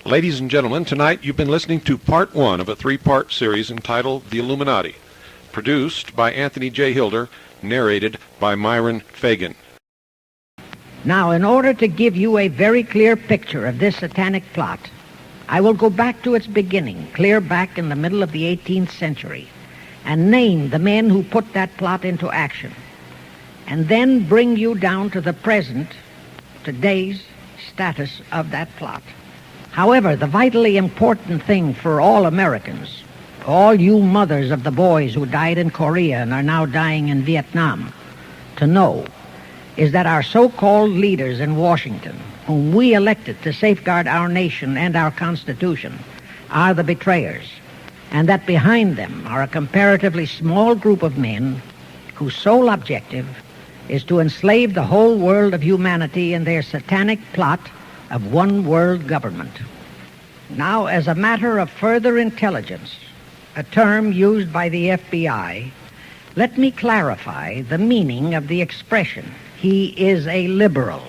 Ladies and gentlemen, tonight you've been listening to part one of a three-part series entitled The Illuminati, produced by Anthony J. Hilder, narrated by Myron Fagan. Now, in order to give you a very clear picture of this satanic plot, I will go back to its beginning, clear back in the middle of the 18th century, and name the men who put that plot into action, and then bring you down to the present, today's status of that plot. However, the vitally important thing for all Americans, all you mothers of the boys who died in Korea and are now dying in Vietnam, to know is that our so-called leaders in Washington, whom we elected to safeguard our nation and our Constitution, are the betrayers, and that behind them are a comparatively small group of men whose sole objective is to enslave the whole world of humanity in their satanic plot of one world government. Now, as a matter of further intelligence, a term used by the FBI, let me clarify the meaning of the expression, "he is a liberal."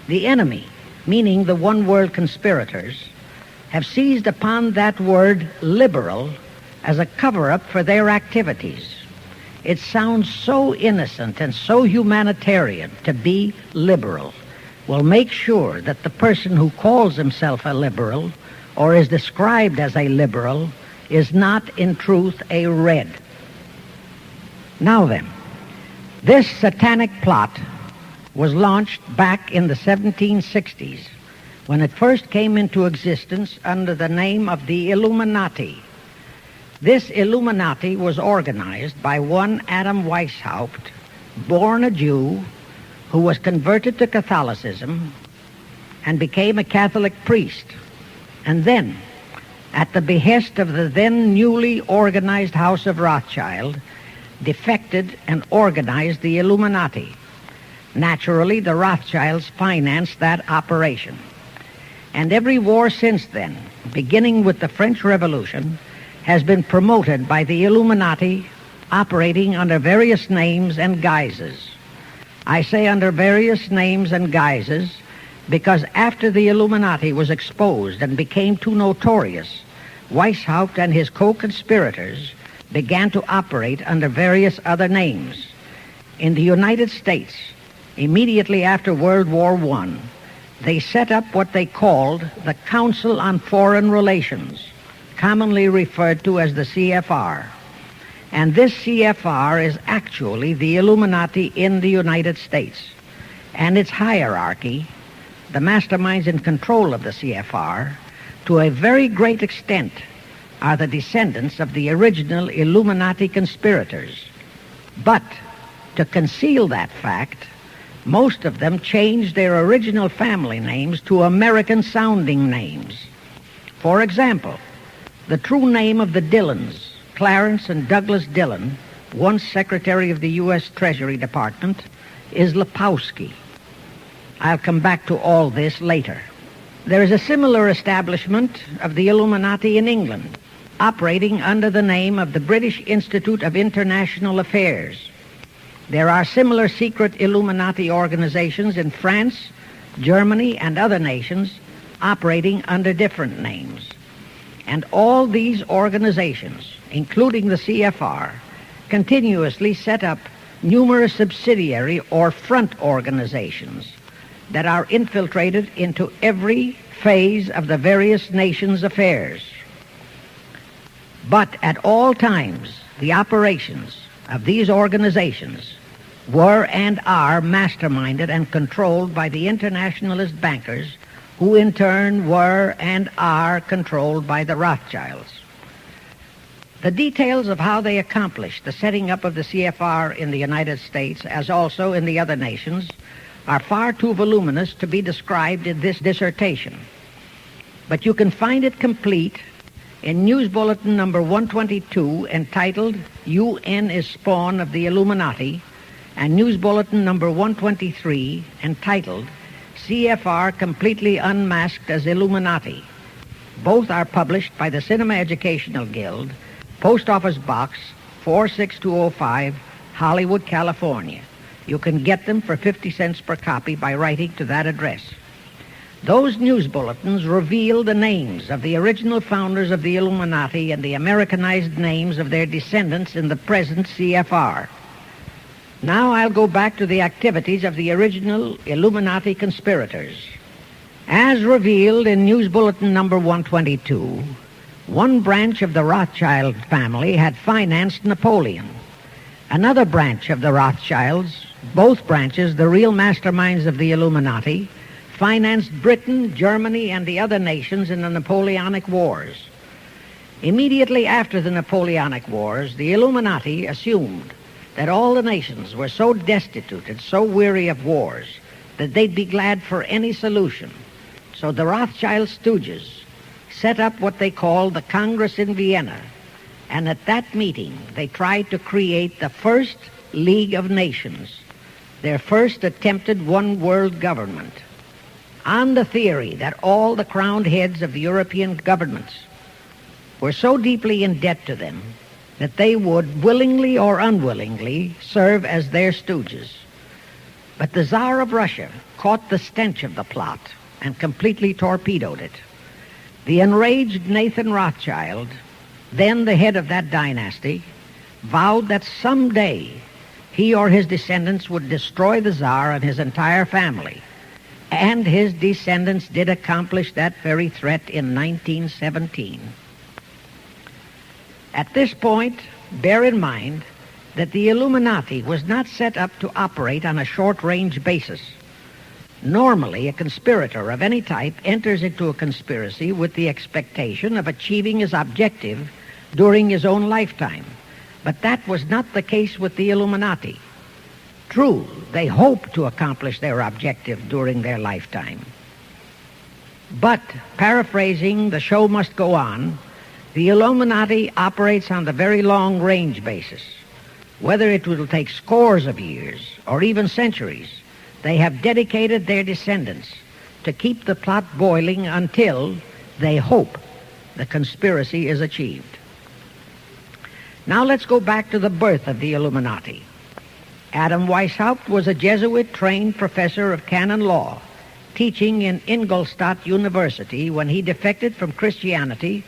The enemy, meaning the one world conspirators, have seized upon that word liberal as a cover-up for their activities. It sounds so innocent and so humanitarian to be liberal. Well, make sure that the person who calls himself a liberal or is described as a liberal is not in truth a red. Now then, this satanic plot was launched back in the 1760s when it first came into existence under the name of the Illuminati. This Illuminati was organized by one Adam Weishaupt, born a Jew, who was converted to Catholicism and became a Catholic priest, and then, at the behest of the then newly organized House of Rothschild, defected and organized the Illuminati. Naturally, the Rothschilds financed that operation. And every war since then, beginning with the French Revolution, has been promoted by the Illuminati operating under various names and guises. I say under various names and guises because after the Illuminati was exposed and became too notorious, Weishaupt and his co-conspirators began to operate under various other names. In the United States, immediately after World War I, they set up what they called the Council on Foreign Relations, commonly referred to as the CFR. And this CFR is actually the Illuminati in the United States. And its hierarchy, the masterminds in control of the CFR, to a very great extent are the descendants of the original Illuminati conspirators. But to conceal that fact, most of them changed their original family names to American-sounding names. For example, the true name of the Dillons, Clarence and Douglas Dillon, once Secretary of the U.S. Treasury Department, is Lepowski. I'll come back to all this later. There is a similar establishment of the Illuminati in England, operating under the name of the British Institute of International Affairs. There are similar secret Illuminati organizations in France, Germany, and other nations operating under different names. And all these organizations, including the CFR, continuously set up numerous subsidiary or front organizations that are infiltrated into every phase of the various nations' affairs. But at all times, the operations of these organizations were and are masterminded and controlled by the internationalist bankers, who in turn were and are controlled by the Rothschilds. The details of how they accomplished the setting up of the CFR in the United States, as also in the other nations, are far too voluminous to be described in this dissertation. But you can find it complete in News Bulletin number 122, entitled UN is Spawn of the Illuminati, and News Bulletin number 123, entitled CFR Completely Unmasked as Illuminati. Both are published by the Cinema Educational Guild, Post Office Box 46205, Hollywood, California. You can get them for 50 cents per copy by writing to that address. Those news bulletins revealed the names of the original founders of the Illuminati and the Americanized names of their descendants in the present CFR. Now I'll go back to the activities of the original Illuminati conspirators. As revealed in News Bulletin number 122, one branch of the Rothschild family had financed Napoleon. Another branch of the Rothschilds, both branches the real masterminds of the Illuminati, financed Britain, Germany, and the other nations in the Napoleonic Wars. Immediately after the Napoleonic Wars, the Illuminati assumed that all the nations were so destitute and so weary of wars that they'd be glad for any solution. So the Rothschild stooges set up what they called the Congress in Vienna, and at that meeting they tried to create the first League of Nations, their first attempted one world government, on the theory that all the crowned heads of the European governments were so deeply in debt to them that they would, willingly or unwillingly, serve as their stooges. But the Tsar of Russia caught the stench of the plot and completely torpedoed it. The enraged Nathan Rothschild, then the head of that dynasty, vowed that someday he or his descendants would destroy the Tsar and his entire family. And his descendants did accomplish that very threat in 1917. At this point, bear in mind that the Illuminati was not set up to operate on a short-range basis. Normally, a conspirator of any type enters into a conspiracy with the expectation of achieving his objective during his own lifetime. But that was not the case with the Illuminati. True, they hoped to accomplish their objective during their lifetime. But, paraphrasing The Show Must Go On, the Illuminati operates on the very long-range basis. Whether it will take scores of years or even centuries, they have dedicated their descendants to keep the plot boiling until they hope the conspiracy is achieved. Now let's go back to the birth of the Illuminati. Adam Weishaupt was a Jesuit-trained professor of canon law, teaching in Ingolstadt University when he defected from Christianity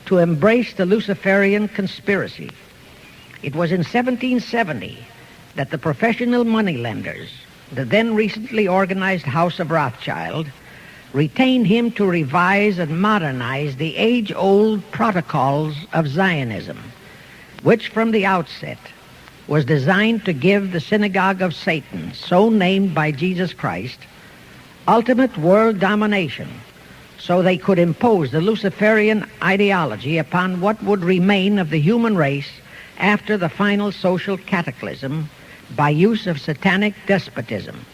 to embrace the Luciferian conspiracy. It was in 1770 that the professional moneylenders, the then recently organized House of Rothschild, retained him to revise and modernize the age-old protocols of Zionism, which from the outset was designed to give the synagogue of Satan, so named by Jesus Christ, ultimate world domination, so they could impose the Luciferian ideology upon what would remain of the human race after the final social cataclysm by use of satanic despotism.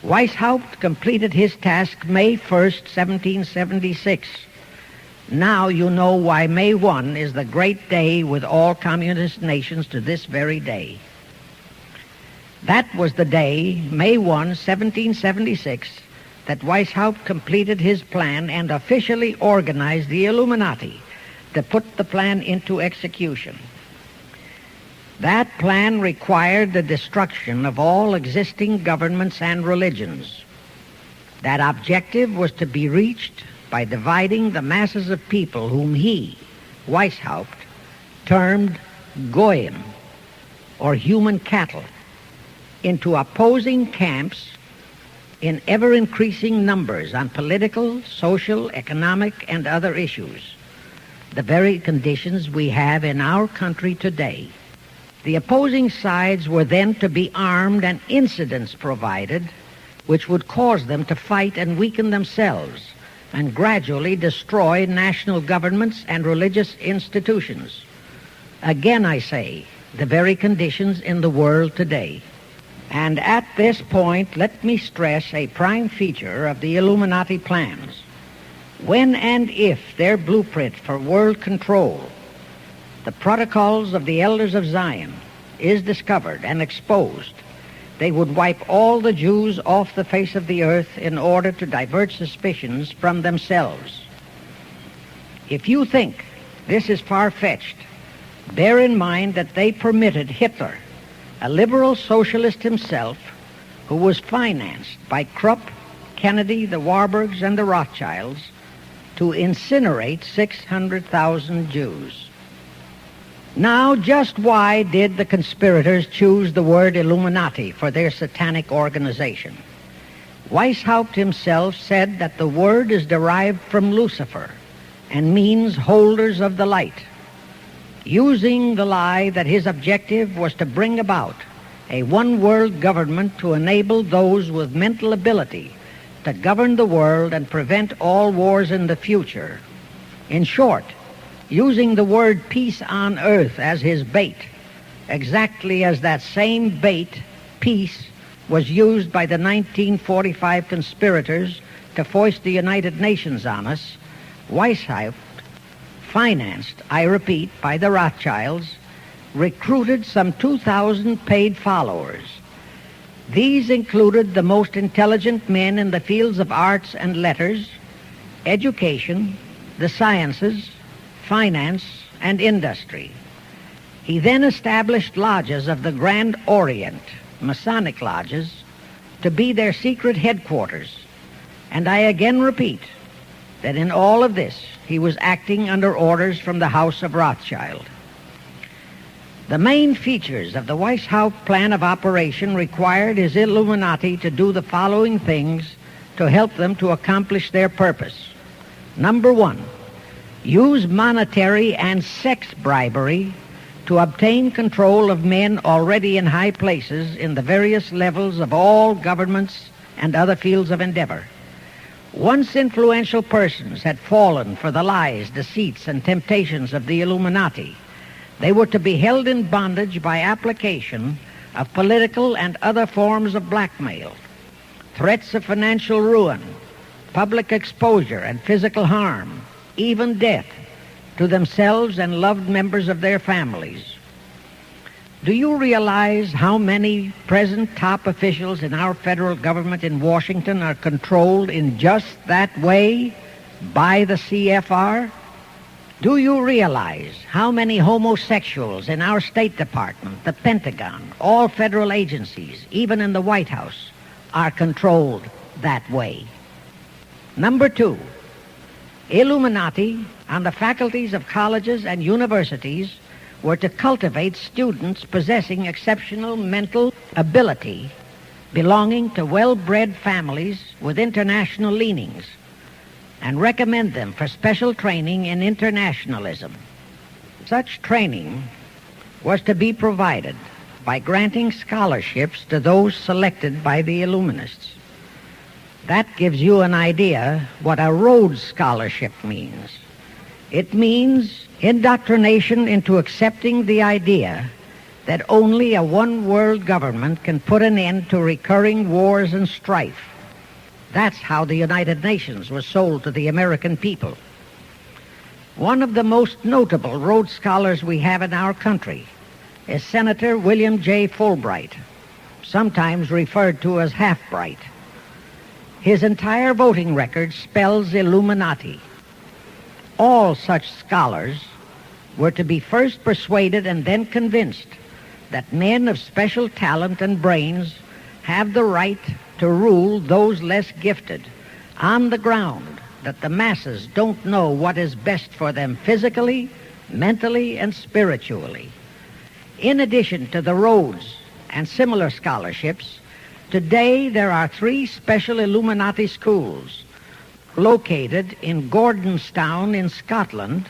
Weishaupt completed his task May 1st, 1776. Now you know why May 1 is the great day with all communist nations to this very day. That was the day, May 1, 1776, that Weishaupt completed his plan and officially organized the Illuminati to put the plan into execution. That plan required the destruction of all existing governments and religions. That objective was to be reached by dividing the masses of people whom he, Weishaupt, termed Goyim, or human cattle, into opposing camps in ever-increasing numbers on political, social, economic, and other issues, the very conditions we have in our country today. The opposing sides were then to be armed and incidents provided which would cause them to fight and weaken themselves and gradually destroy national governments and religious institutions. Again, I say, the very conditions in the world today. And at this point, let me stress a prime feature of the Illuminati plans. When and if their blueprint for world control, the protocols of the elders of Zion, is discovered and exposed, they would wipe all the Jews off the face of the earth in order to divert suspicions from themselves. If you think this is far-fetched, bear in mind that they permitted Hitler, a liberal socialist himself, who was financed by Krupp, Kennedy, the Warburgs, and the Rothschilds to incinerate 600,000 Jews. Now, just why did the conspirators choose the word Illuminati for their satanic organization? Weishaupt himself said that the word is derived from Lucifer and means holders of the light, using the lie that his objective was to bring about a one-world government to enable those with mental ability to govern the world and prevent all wars in the future. In short, using the word peace on earth as his bait, exactly as that same bait, peace, was used by the 1945 conspirators to foist the United Nations on us. Weishaupt, financed, I repeat, by the Rothschilds, recruited some 2,000 paid followers. These included the most intelligent men in the fields of arts and letters, education, the sciences, finance, and industry. He then established lodges of the Grand Orient, Masonic lodges, to be their secret headquarters. And I again repeat that in all of this, he was acting under orders from the House of Rothschild. The main features of the Weishaupt plan of operation required his Illuminati to do the following things to help them to accomplish their purpose. Number one, use monetary and sex bribery to obtain control of men already in high places in the various levels of all governments and other fields of endeavor. Once influential persons had fallen for the lies, deceits, and temptations of the Illuminati, they were to be held in bondage by application of political and other forms of blackmail, threats of financial ruin, public exposure and physical harm, even death, to themselves and loved members of their families. Do you realize how many present top officials in our federal government in Washington are controlled in just that way by the CFR? Do you realize how many homosexuals in our State Department, the Pentagon, all federal agencies, even in the White House, are controlled that way? Number two, Illuminati on the faculties of colleges and universities were to cultivate students possessing exceptional mental ability belonging to well-bred families with international leanings and recommend them for special training in internationalism. Such training was to be provided by granting scholarships to those selected by the Illuminists. That gives you an idea what a Rhodes Scholarship means. It means indoctrination into accepting the idea that only a one-world government can put an end to recurring wars and strife. That's how the United Nations was sold to the American people. One of the most notable Rhodes Scholars we have in our country is Senator William J. Fulbright, sometimes referred to as Half-Bright. His entire voting record spells Illuminati. All such scholars were to be first persuaded and then convinced that men of special talent and brains have the right to rule those less gifted on the ground that the masses don't know what is best for them physically, mentally, and spiritually. In addition to the Rhodes and similar scholarships, today there are 3 special Illuminati schools located in Gordonstown in Scotland,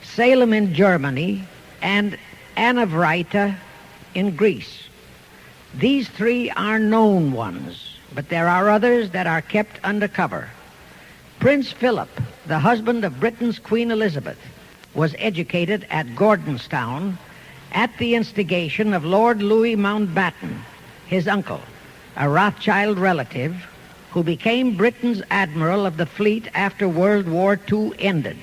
Salem in Germany, and Anavrita in Greece. These 3 are known ones, but there are others that are kept undercover. Prince Philip, the husband of Britain's Queen Elizabeth, was educated at Gordonstown at the instigation of Lord Louis Mountbatten, his uncle, a Rothschild relative, who became Britain's admiral of the fleet after World War II ended.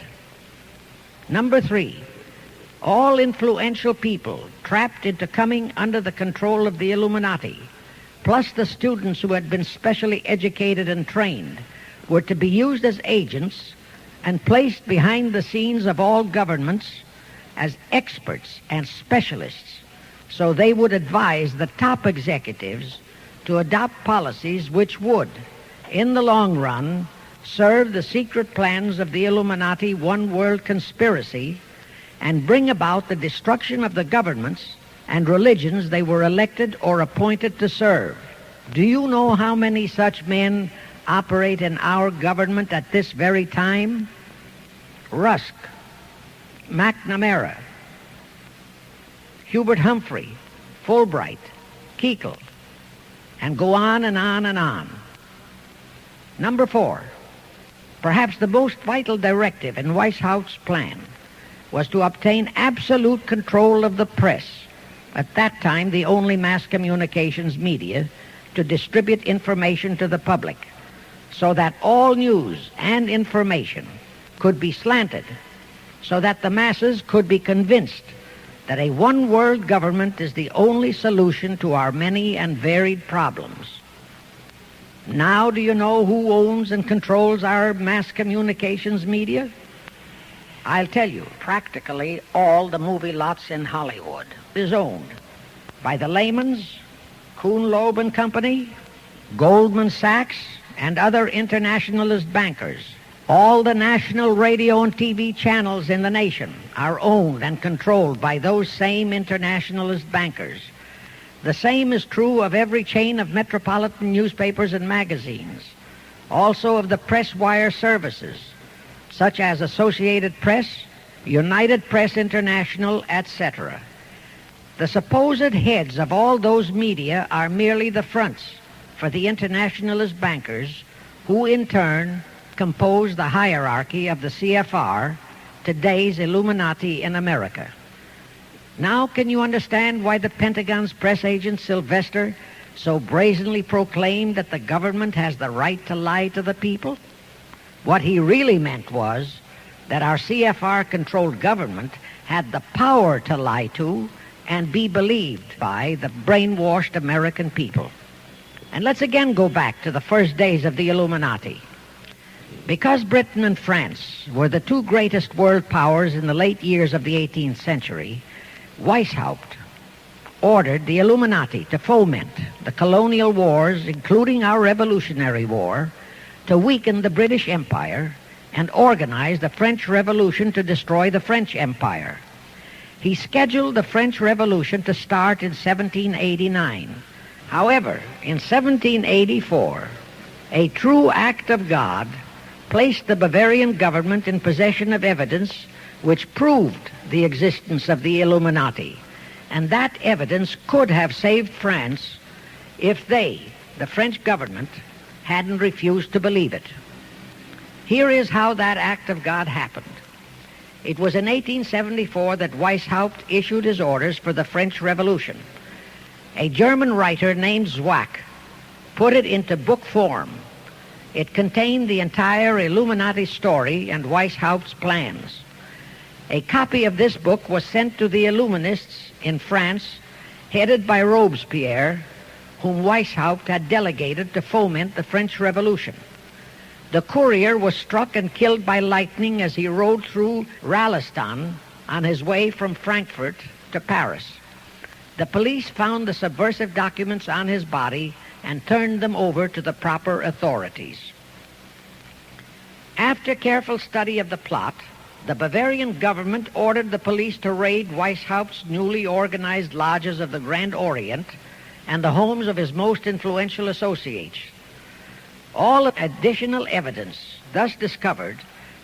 Number 3, all influential people trapped into coming under the control of the Illuminati, plus the students who had been specially educated and trained, were to be used as agents and placed behind the scenes of all governments as experts and specialists, so they would advise the top executives to adopt policies which would, in the long run, serve the secret plans of the Illuminati one-world conspiracy and bring about the destruction of the governments and religions they were elected or appointed to serve. Do you know how many such men operate in our government at this very time? Rusk, McNamara, Hubert Humphrey, Fulbright, Kuchel, and go on and on and on. Number 4, perhaps the most vital directive in Weishaupt's plan was to obtain absolute control of the press, at that time the only mass communications media, to distribute information to the public, so that all news and information could be slanted, so that the masses could be convinced that a one-world government is the only solution to our many and varied problems. Now do you know who owns and controls our mass communications media? I'll tell you, practically all the movie lots in Hollywood is owned by the Lehmans, Kuhn, Loeb and Company, Goldman Sachs, and other internationalist bankers. All the national radio and TV channels in the nation are owned and controlled by those same internationalist bankers. The same is true of every chain of metropolitan newspapers and magazines, also of the press wire services, such as Associated Press, United Press International, etc. The supposed heads of all those media are merely the fronts for the internationalist bankers, who in turn compose the hierarchy of the CFR, today's Illuminati in America. Now can you understand why the Pentagon's press agent Sylvester so brazenly proclaimed that the government has the right to lie to the people? What he really meant was that our CFR-controlled government had the power to lie to and be believed by the brainwashed American people. And let's again go back to the first days of the Illuminati. Because Britain and France were the two greatest world powers in the late years of the 18th century, Weishaupt ordered the Illuminati to foment the colonial wars, including our Revolutionary War, to weaken the British Empire and organize the French Revolution to destroy the French Empire. He scheduled the French Revolution to start in 1789. However, in 1784, a true act of God placed the Bavarian government in possession of evidence which proved the existence of the Illuminati, and that evidence could have saved France if they, the French government, hadn't refused to believe it. Here is how that act of God happened. It was in 1874 that Weishaupt issued his orders for the French Revolution. A German writer named Zwack put it into book form. It contained the entire Illuminati story and Weishaupt's plans. A copy of this book was sent to the Illuminists in France, headed by Robespierre, whom Weishaupt had delegated to foment the French Revolution. The courier was struck and killed by lightning as he rode through Ralston on his way from Frankfurt to Paris. The police found the subversive documents on his body and turned them over to the proper authorities. After careful study of the plot, the Bavarian government ordered the police to raid Weishaupt's newly organized lodges of the Grand Orient and the homes of his most influential associates. All additional evidence thus discovered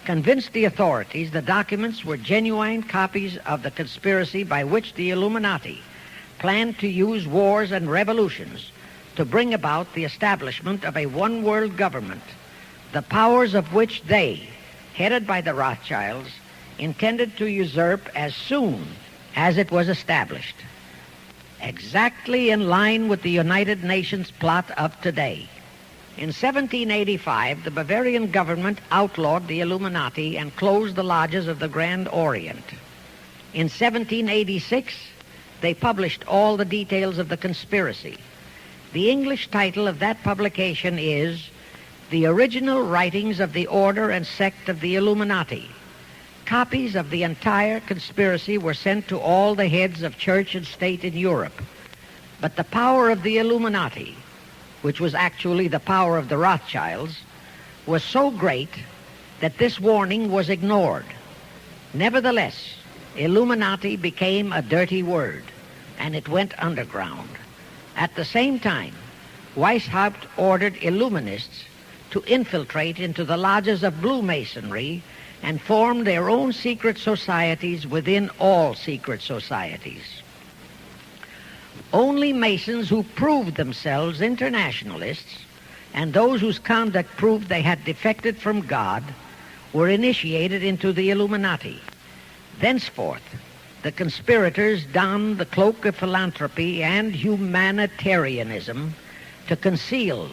convinced the authorities the documents were genuine copies of the conspiracy by which the Illuminati planned to use wars and revolutions to bring about the establishment of a one-world government, the powers of which they, headed by the Rothschilds, intended to usurp as soon as it was established, exactly in line with the United Nations plot of today. In 1785, the Bavarian government outlawed the Illuminati and closed the lodges of the Grand Orient. In 1786, they published all the details of the conspiracy. The English title of that publication is The Original Writings of the Order and Sect of the Illuminati. Copies of the entire conspiracy were sent to all the heads of church and state in Europe. But the power of the Illuminati which was actually the power of the Rothschilds, was so great that this warning was ignored. Nevertheless, Illuminati became a dirty word, and it went underground. At the same time, Weishaupt ordered Illuminists to infiltrate into the lodges of Blue Masonry and form their own secret societies within all secret societies. Only Masons who proved themselves internationalists and those whose conduct proved they had defected from God were initiated into the Illuminati. Thenceforth, the conspirators donned the cloak of philanthropy and humanitarianism to conceal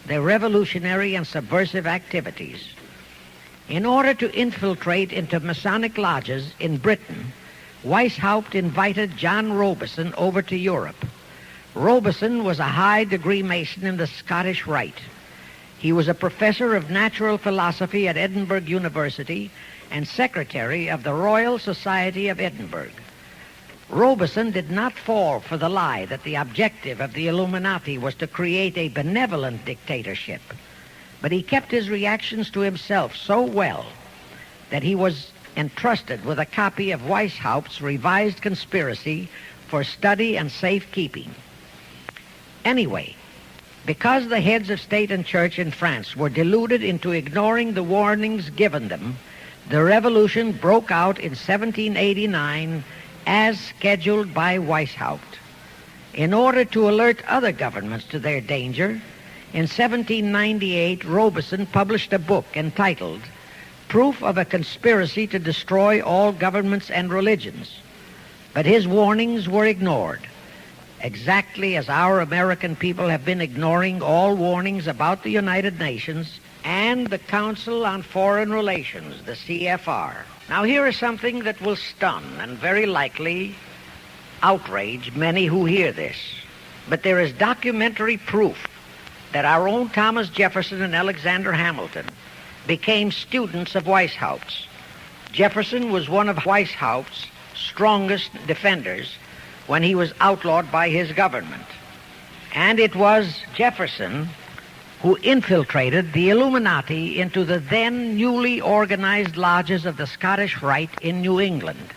their revolutionary and subversive activities. In order to infiltrate into Masonic lodges in Britain, Weishaupt invited John Robison over to Europe. Robison was a high-degree Mason in the Scottish Rite. He was a professor of natural philosophy at Edinburgh University and secretary of the Royal Society of Edinburgh. Robison did not fall for the lie that the objective of the Illuminati was to create a benevolent dictatorship, but he kept his reactions to himself so well that he was entrusted with a copy of Weishaupt's revised conspiracy for study and safekeeping. Anyway, because the heads of state and church in France were deluded into ignoring the warnings given them, the revolution broke out in 1789 as scheduled by Weishaupt. In order to alert other governments to their danger, in 1798 Robison published a book entitled Proof of a Conspiracy to Destroy All Governments and Religions. But his warnings were ignored, exactly as our American people have been ignoring all warnings about the United Nations and the Council on Foreign Relations, the CFR. Now here is something that will stun and very likely outrage many who hear this. But there is documentary proof that our own Thomas Jefferson and Alexander Hamilton became students of Weishaupt's. Jefferson was one of Weishaupt's strongest defenders when he was outlawed by his government. And it was Jefferson who infiltrated the Illuminati into the then newly organized lodges of the Scottish Rite in New England.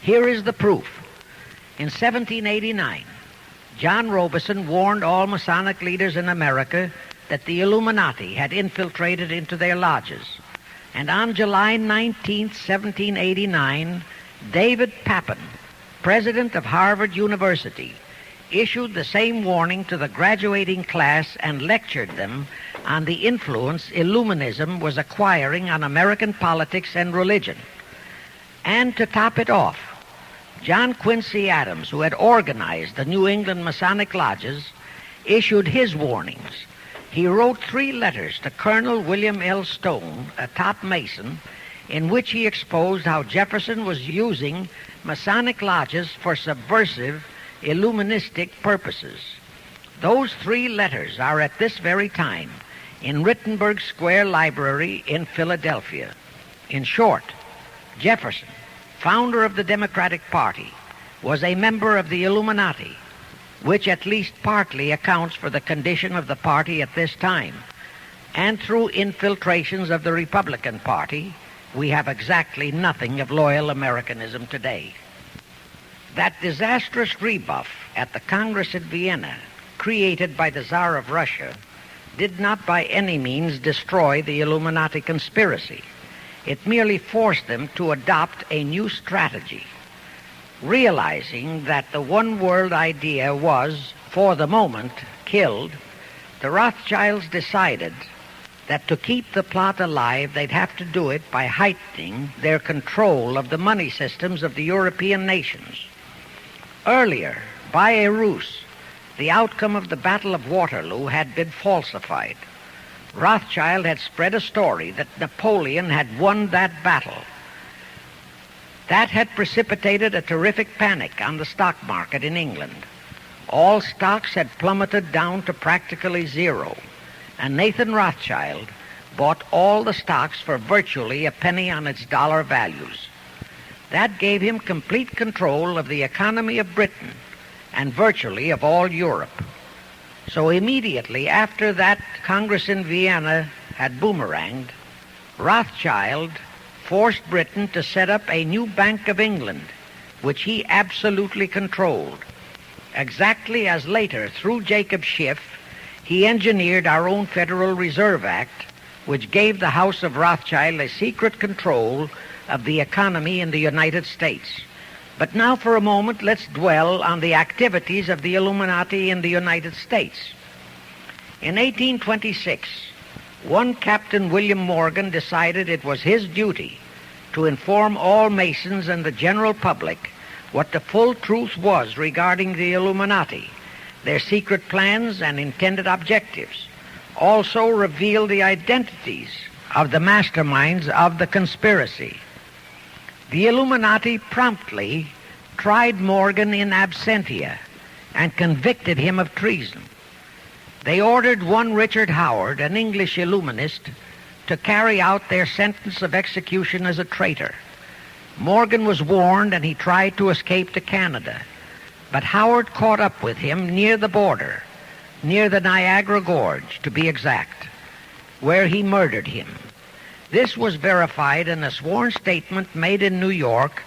Here is the proof. In 1789, John Robison warned all Masonic leaders in America that the Illuminati had infiltrated into their lodges. And on July 19, 1789, David Papin, president of Harvard University, issued the same warning to the graduating class and lectured them on the influence Illuminism was acquiring on American politics and religion. And to top it off, John Quincy Adams, who had organized the New England Masonic lodges, issued his warnings. He wrote 3 letters to Colonel William L. Stone, a top Mason, in which he exposed how Jefferson was using Masonic lodges for subversive, Illuministic purposes. Those 3 letters are at this very time in Rittenberg Square Library in Philadelphia. In short, Jefferson, founder of the Democratic Party, was a member of the Illuminati, which at least partly accounts for the condition of the party at this time. And through infiltrations of the Republican Party, we have exactly nothing of loyal Americanism today. That disastrous rebuff at the Congress at Vienna, created by the Tsar of Russia, did not by any means destroy the Illuminati conspiracy. It merely forced them to adopt a new strategy. Realizing that the one world idea was, for the moment, killed, the Rothschilds decided that to keep the plot alive, they'd have to do it by heightening their control of the money systems of the European nations. Earlier, by a ruse, the outcome of the Battle of Waterloo had been falsified. Rothschild had spread a story that Napoleon had won that battle. That had precipitated a terrific panic on the stock market in England. All stocks had plummeted down to practically zero, and Nathan Rothschild bought all the stocks for virtually a penny on its dollar values. That gave him complete control of the economy of Britain and virtually of all Europe. So immediately after that Congress in Vienna had boomeranged, Rothschild forced Britain to set up a new Bank of England, which he absolutely controlled, exactly as later, through Jacob Schiff, he engineered our own Federal Reserve Act, which gave the House of Rothschild a secret control of the economy in the United States. But now for a moment, let's dwell on the activities of the Illuminati in the United States. In 1826, one Captain William Morgan decided it was his duty to inform all Masons and the general public what the full truth was regarding the Illuminati, their secret plans and intended objectives. Also reveal the identities of the masterminds of the conspiracy. The Illuminati promptly tried Morgan in absentia and convicted him of treason. They ordered one Richard Howard, an English Illuminist, to carry out their sentence of execution as a traitor. Morgan was warned and he tried to escape to Canada, but Howard caught up with him near the border, near the Niagara Gorge, to be exact, where he murdered him. This was verified in a sworn statement made in New York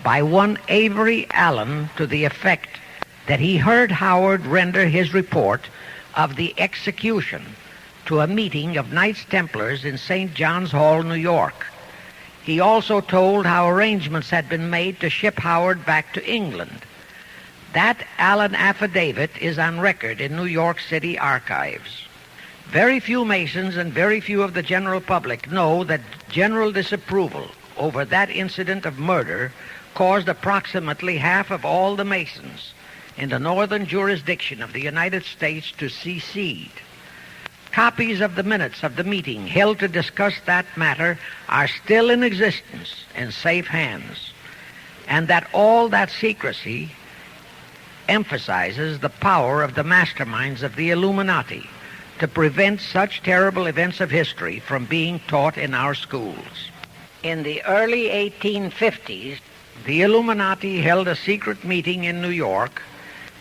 by one Avery Allen to the effect that he heard Howard render his report of the execution to a meeting of Knights Templars in St. John's Hall, New York. He also told how arrangements had been made to ship Howard back to England. That Allen affidavit is on record in New York City archives. Very few Masons and very few of the general public know that general disapproval over that incident of murder caused approximately half of all the Masons in the northern jurisdiction of the United States to secede. Copies of the minutes of the meeting held to discuss that matter are still in existence in safe hands, and that all that secrecy emphasizes the power of the masterminds of the Illuminati to prevent such terrible events of history from being taught in our schools. In the early 1850s, the Illuminati held a secret meeting in New York,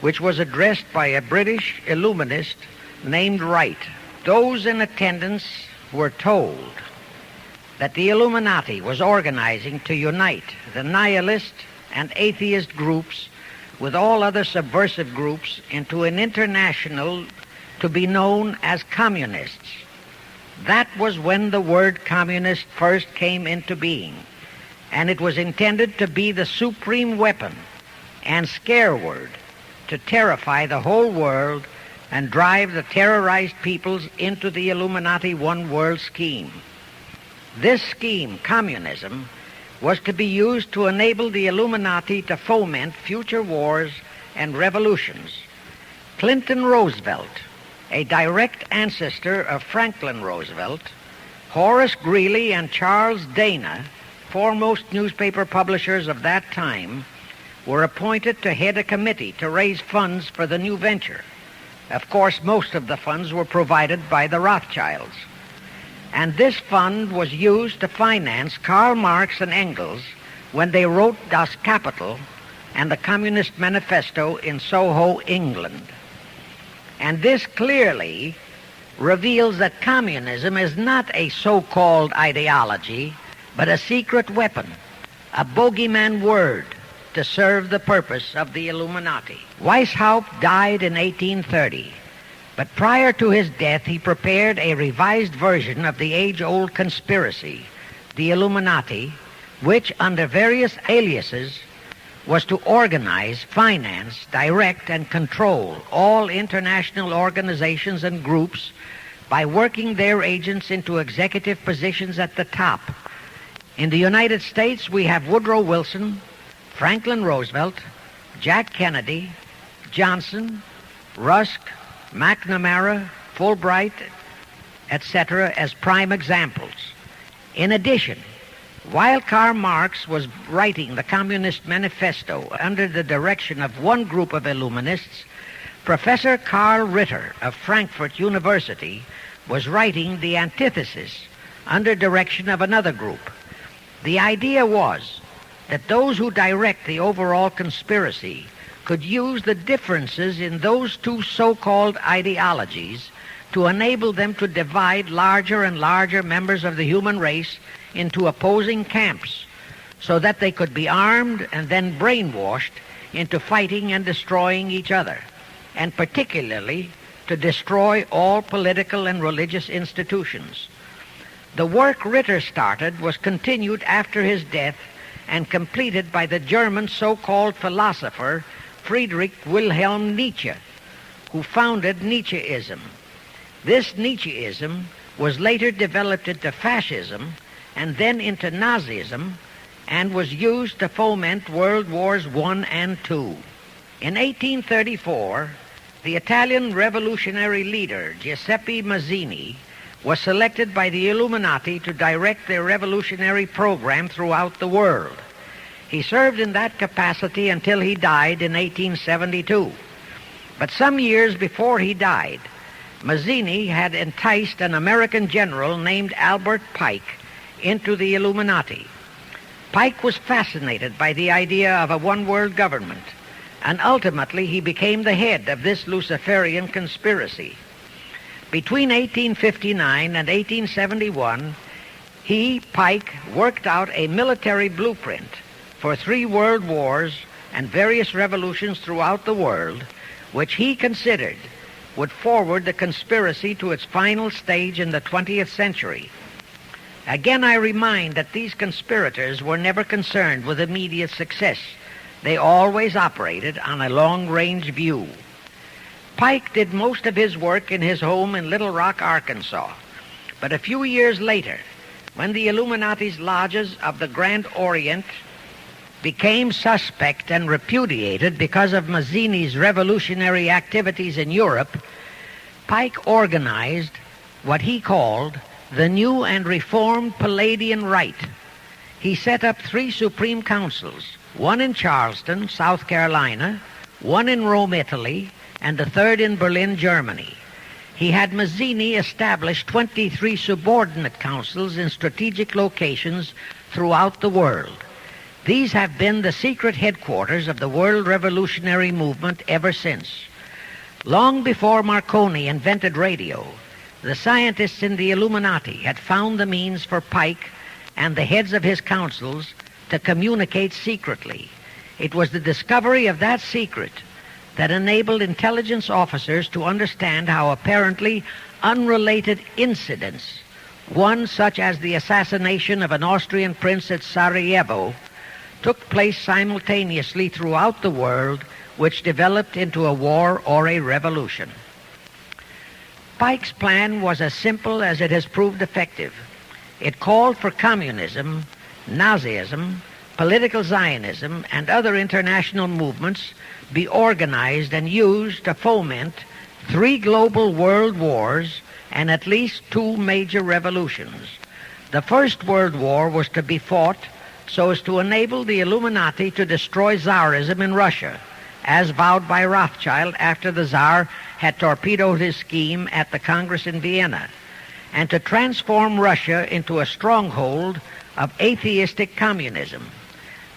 which was addressed by a British Illuminist named Wright. Those in attendance were told that the Illuminati was organizing to unite the nihilist and atheist groups with all other subversive groups into an international to be known as communists. That was when the word communist first came into being, and it was intended to be the supreme weapon and scare word to terrify the whole world and drive the terrorized peoples into the Illuminati one world scheme. This scheme, communism, was to be used to enable the Illuminati to foment future wars and revolutions. Clinton Roosevelt, a direct ancestor of Franklin Roosevelt, Horace Greeley and Charles Dana, foremost newspaper publishers of that time, were appointed to head a committee to raise funds for the new venture. Of course, most of the funds were provided by the Rothschilds. And this fund was used to finance Karl Marx and Engels when they wrote Das Kapital and the Communist Manifesto in Soho, England. And this clearly reveals that communism is not a so-called ideology, but a secret weapon, a bogeyman word to serve the purpose of the Illuminati. Weishaupt died in 1830, but prior to his death he prepared a revised version of the age-old conspiracy, the Illuminati, which under various aliases was to organize, finance, direct, and control all international organizations and groups by working their agents into executive positions at the top. In the United States, we have Woodrow Wilson, Franklin Roosevelt, Jack Kennedy, Johnson, Rusk, McNamara, Fulbright, etc. as prime examples. In addition, while Karl Marx was writing the Communist Manifesto under the direction of one group of Illuminists, Professor Karl Ritter of Frankfurt University was writing the antithesis under direction of another group. The idea was that those who direct the overall conspiracy could use the differences in those two so-called ideologies to enable them to divide larger and larger members of the human race into opposing camps so that they could be armed and then brainwashed into fighting and destroying each other, and particularly to destroy all political and religious institutions. The work Ritter started was continued after his death and completed by the German so-called philosopher Friedrich Wilhelm Nietzsche, who founded Nietzscheism. This Nietzscheism was later developed into fascism and then into Nazism, and was used to foment World Wars I and II. In 1834, the Italian revolutionary leader Giuseppe Mazzini was selected by the Illuminati to direct their revolutionary program throughout the world. He served in that capacity until he died in 1872. But some years before he died, Mazzini had enticed an American general named Albert Pike into the Illuminati. Pike was fascinated by the idea of a one-world government, and ultimately he became the head of this Luciferian conspiracy. Between 1859 and 1871, Pike, worked out a military blueprint for 3 world wars and various revolutions throughout the world, which he considered would forward the conspiracy to its final stage in the 20th century. Again, I remind that these conspirators were never concerned with immediate success. They always operated on a long-range view. Pike did most of his work in his home in Little Rock, Arkansas. But a few years later, when the Illuminati's lodges of the Grand Orient became suspect and repudiated because of Mazzini's revolutionary activities in Europe, Pike organized what he called the New and Reformed Palladian Rite. He set up 3 supreme councils, one in Charleston, South Carolina, one in Rome, Italy, and the third in Berlin, Germany. He had Mazzini establish 23 subordinate councils in strategic locations throughout the world. These have been the secret headquarters of the world revolutionary movement ever since. Long before Marconi invented radio, the scientists in the Illuminati had found the means for Pike and the heads of his councils to communicate secretly. It was the discovery of that secret that enabled intelligence officers to understand how apparently unrelated incidents, one such as the assassination of an Austrian prince at Sarajevo, took place simultaneously throughout the world, which developed into a war or a revolution. Pike's plan was as simple as it has proved effective. It called for communism, Nazism, political Zionism, and other international movements be organized and used to foment 3 global world wars and at least 2 major revolutions. The First World War was to be fought so as to enable the Illuminati to destroy Tsarism in Russia, as vowed by Rothschild after the Tsar had torpedoed his scheme at the Congress in Vienna, and to transform Russia into a stronghold of atheistic communism.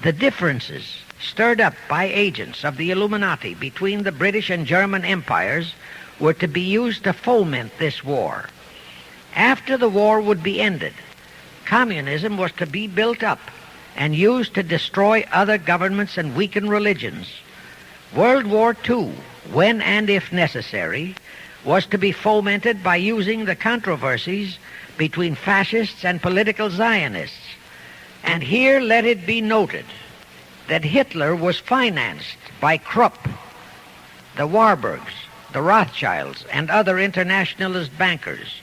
The differences stirred up by agents of the Illuminati between the British and German empires were to be used to foment this war. After the war would be ended, communism was to be built up and used to destroy other governments and weaken religions. World War II, when and if necessary, was to be fomented by using the controversies between fascists and political Zionists. And here let it be noted that Hitler was financed by Krupp, the Warburgs, the Rothschilds, and other internationalist bankers,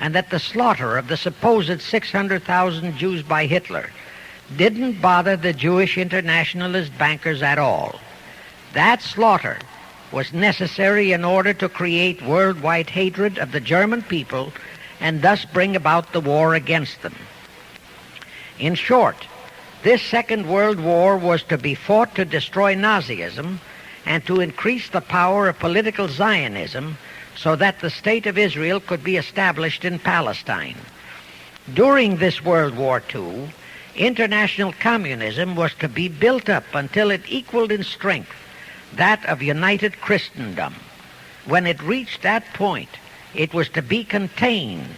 and that the slaughter of the supposed 600,000 Jews by Hitler didn't bother the Jewish internationalist bankers at all. That slaughter was necessary in order to create worldwide hatred of the German people and thus bring about the war against them. In short, this Second World War was to be fought to destroy Nazism and to increase the power of political Zionism so that the State of Israel could be established in Palestine. During this World War II, international communism was to be built up until it equaled in strength that of united Christendom. When it reached that point, it was to be contained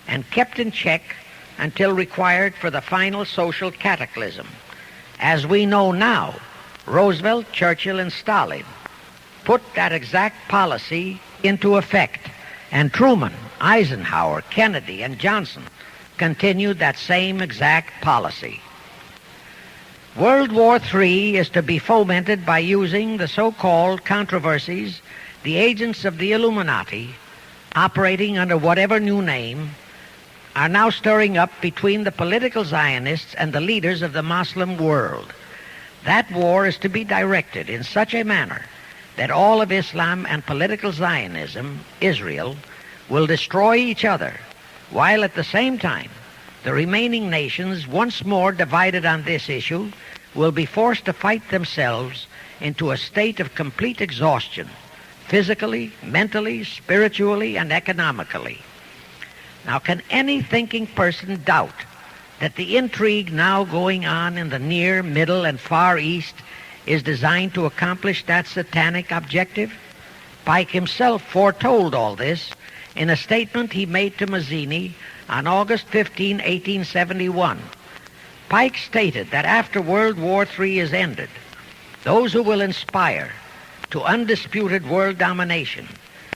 and kept in check until required for the final social cataclysm. As we know now, Roosevelt, Churchill, and Stalin put that exact policy into effect, and Truman, Eisenhower, Kennedy, and Johnson continued that same exact policy. World War III is to be fomented by using the so-called controversies the agents of the Illuminati, operating under whatever new name, are now stirring up between the political Zionists and the leaders of the Muslim world. That war is to be directed in such a manner that all of Islam and political Zionism, Israel, will destroy each other, while at the same time the remaining nations, once more divided on this issue, will be forced to fight themselves into a state of complete exhaustion, physically, mentally, spiritually, and economically. Now, can any thinking person doubt that the intrigue now going on in the Near, Middle, and Far East is designed to accomplish that satanic objective? Pike himself foretold all this in a statement he made to Mazzini on August 15, 1871. Pike stated that after World War III is ended, those who will inspire to undisputed world domination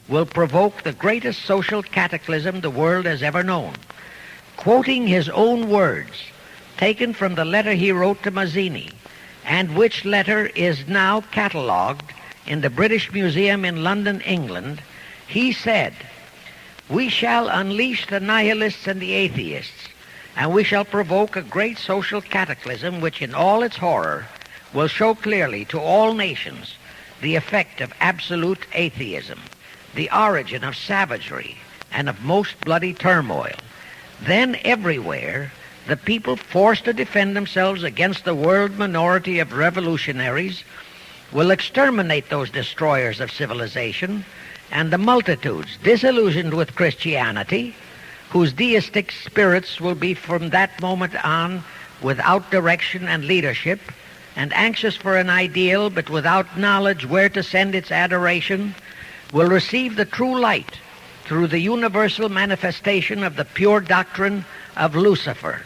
will provoke the greatest social cataclysm the world has ever known. Quoting his own words, taken from the letter he wrote to Mazzini, and which letter is now catalogued in the British Museum in London, England, he said, "We shall unleash the nihilists and the atheists, and we shall provoke a great social cataclysm which in all its horror will show clearly to all nations the effect of absolute atheism, the origin of savagery and of most bloody turmoil. Then everywhere the people forced to defend themselves against the world minority of revolutionaries will exterminate those destroyers of civilization, and the multitudes disillusioned with Christianity, whose deistic spirits will be from that moment on without direction and leadership, and anxious for an ideal but without knowledge where to send its adoration, will receive the true light through the universal manifestation of the pure doctrine of Lucifer,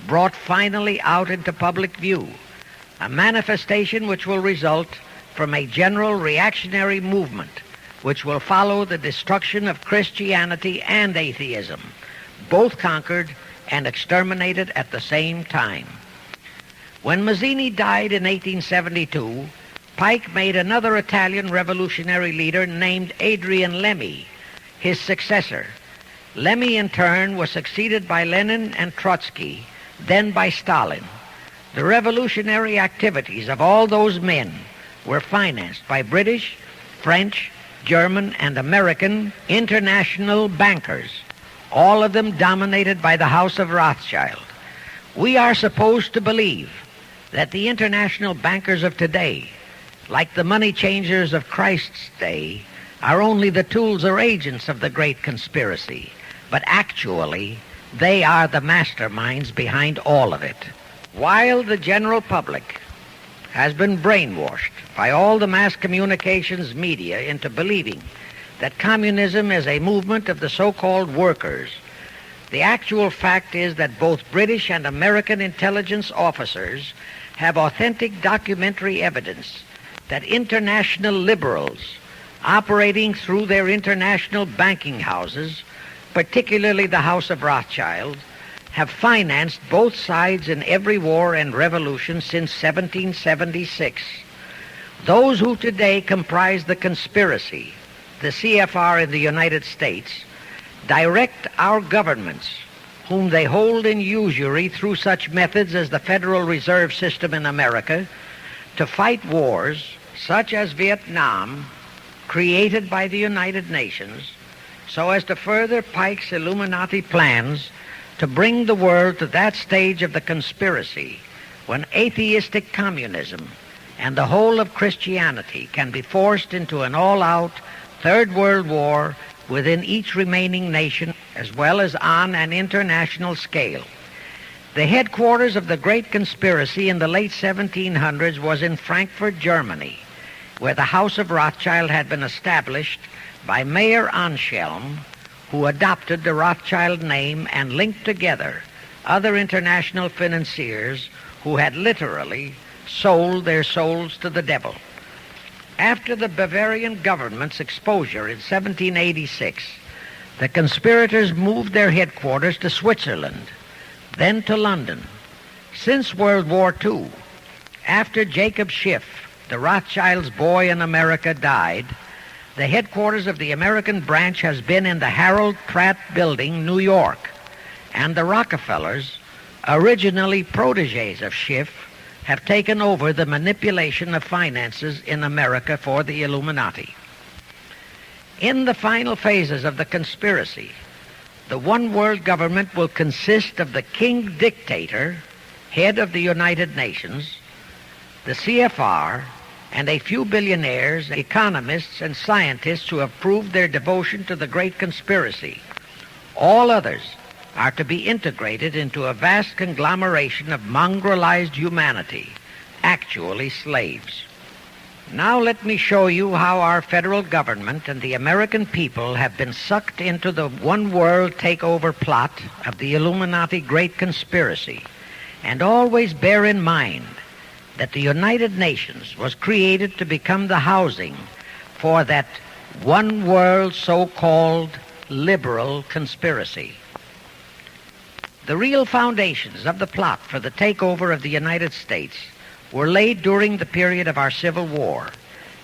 brought finally out into public view, a manifestation which will result from a general reactionary movement which will follow the destruction of Christianity and atheism, both conquered and exterminated at the same time." When Mazzini died in 1872, Pike made another Italian revolutionary leader named Adrian Lemmy his successor. Lemmy, in turn, was succeeded by Lenin and Trotsky, then by Stalin. The revolutionary activities of all those men were financed by British, French, German, and American international bankers, all of them dominated by the House of Rothschild. We are supposed to believe that the international bankers of today, like the money changers of Christ's day, are only the tools or agents of the great conspiracy, but actually they are the masterminds behind all of it. While the general public has been brainwashed by all the mass communications media into believing that communism is a movement of the so-called workers, the actual fact is that both British and American intelligence officers have authentic documentary evidence that international liberals operating through their international banking houses, particularly the House of Rothschild, have financed both sides in every war and revolution since 1776. Those who today comprise the conspiracy, the CFR in the United States, direct our governments, whom they hold in usury through such methods as the Federal Reserve System in America, to fight wars such as Vietnam, created by the United Nations, so as to further Pike's Illuminati plans to bring the world to that stage of the conspiracy when atheistic communism and the whole of Christianity can be forced into an all-out Third World War within each remaining nation, as well as on an international scale. The headquarters of the great conspiracy in the late 1700s was in Frankfurt, Germany. where the House of Rothschild had been established by Mayer Anschelm, who adopted the Rothschild name and linked together other international financiers who had literally sold their souls to the devil. After the Bavarian government's exposure in 1786, the conspirators moved their headquarters to Switzerland, then to London. Since World War II, after Jacob Schiff, the Rothschilds' boy in America, died, the headquarters of the American branch has been in the Harold Pratt Building, New York, and the Rockefellers, originally protégés of Schiff, have taken over the manipulation of finances in America for the Illuminati. In the final phases of the conspiracy, the one world government will consist of the king dictator, head of the United Nations, the CFR, and a few billionaires, economists, and scientists who have proved their devotion to the great conspiracy. All others are to be integrated into a vast conglomeration of mongrelized humanity, actually slaves. Now let me show you how our federal government and the American people have been sucked into the one-world takeover plot of the Illuminati Great Conspiracy. And always bear in mind that the United Nations was created to become the housing for that one-world so-called liberal conspiracy. The real foundations of the plot for the takeover of the United States were laid during the period of our Civil War.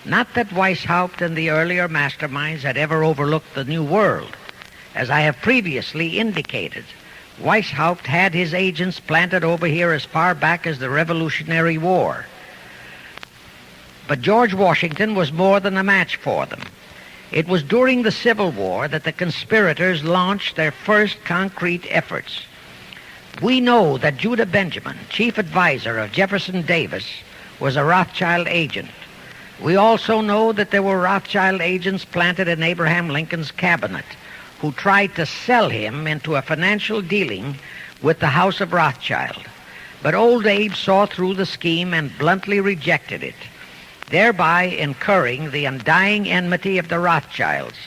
Not that Weishaupt and the earlier masterminds had ever overlooked the New World. As I have previously indicated, Weishaupt had his agents planted over here as far back as the Revolutionary War. But George Washington was more than a match for them. It was during the Civil War that the conspirators launched their first concrete efforts. We know that Judah Benjamin, chief advisor of Jefferson Davis, was a Rothschild agent. We also know that there were Rothschild agents planted in Abraham Lincoln's cabinet who tried to sell him into a financial dealing with the House of Rothschild. But old Abe saw through the scheme and bluntly rejected it, thereby incurring the undying enmity of the Rothschilds,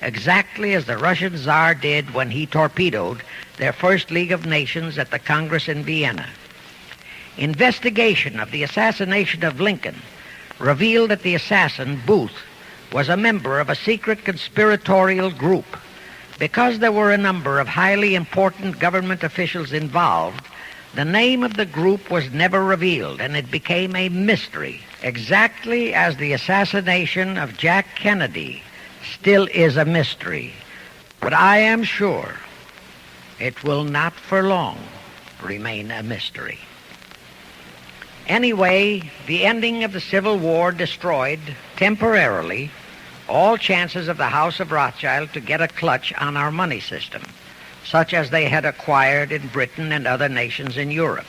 exactly as the Russian Tsar did when he torpedoed their first League of Nations at the Congress in Vienna. Investigation of the assassination of Lincoln revealed that the assassin, Booth, was a member of a secret conspiratorial group. Because there were a number of highly important government officials involved, the name of the group was never revealed, and it became a mystery, exactly as the assassination of Jack Kennedy still is a mystery. But I am sure it will not for long remain a mystery. Anyway, the ending of the Civil War destroyed, temporarily, all chances of the House of Rothschild to get a clutch on our money system, such as they had acquired in Britain and other nations in Europe.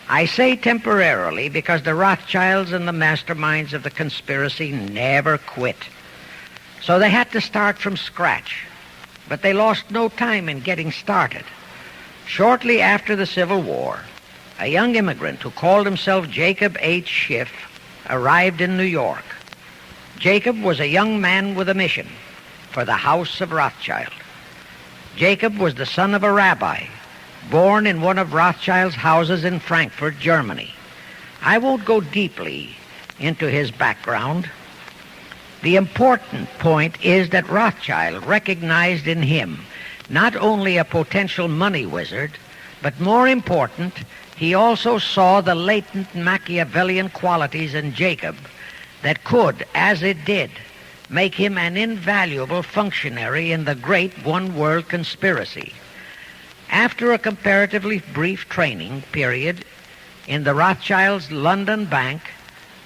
I say temporarily because the Rothschilds and the masterminds of the conspiracy never quit. So they had to start from scratch, but they lost no time in getting started. Shortly after the Civil War, a young immigrant who called himself Jacob H. Schiff arrived in New York. Jacob was a young man with a mission for the House of Rothschild. Jacob was the son of a rabbi, born in one of Rothschild's houses in Frankfurt, Germany. I won't go deeply into his background. The important point is that Rothschild recognized in him not only a potential money wizard, but more important, he also saw the latent Machiavellian qualities in Jacob that could, as it did, make him an invaluable functionary in the great one-world conspiracy. After a comparatively brief training period in the Rothschilds' London bank,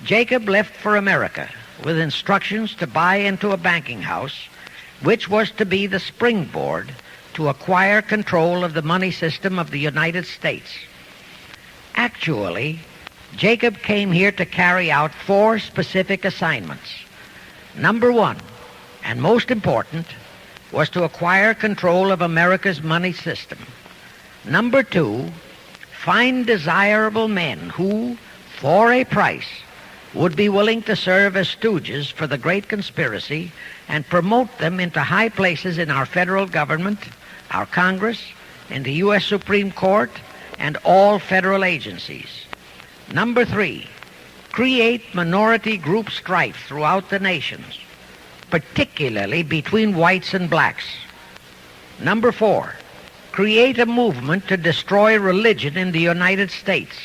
Jacob left for America with instructions to buy into a banking house, which was to be the springboard to acquire control of the money system of the United States. Actually, Jacob came here to carry out 4 specific assignments. Number 1, and most important, was to acquire control of America's money system. Number 2, find desirable men who, for a price, would be willing to serve as stooges for the great conspiracy and promote them into high places in our federal government, our Congress, in the U.S. Supreme Court, and all federal agencies. Number 3, create minority group strife throughout the nations, particularly between whites and blacks. Number 4, create a movement to destroy religion in the United States,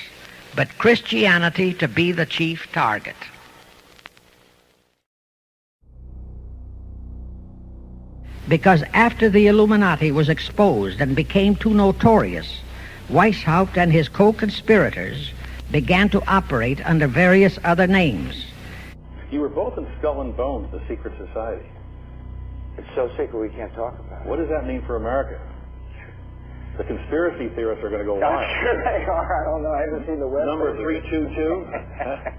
but Christianity to be the chief target. Because after the Illuminati was exposed and became too notorious, Weishaupt and his co-conspirators began to operate under various other names. You were both in Skull and Bones, the secret society. It's so secret we can't talk about it. What does that mean for America? The conspiracy theorists are going to go wild. I'm sure they are. I don't know. I haven't seen the website. Number 322.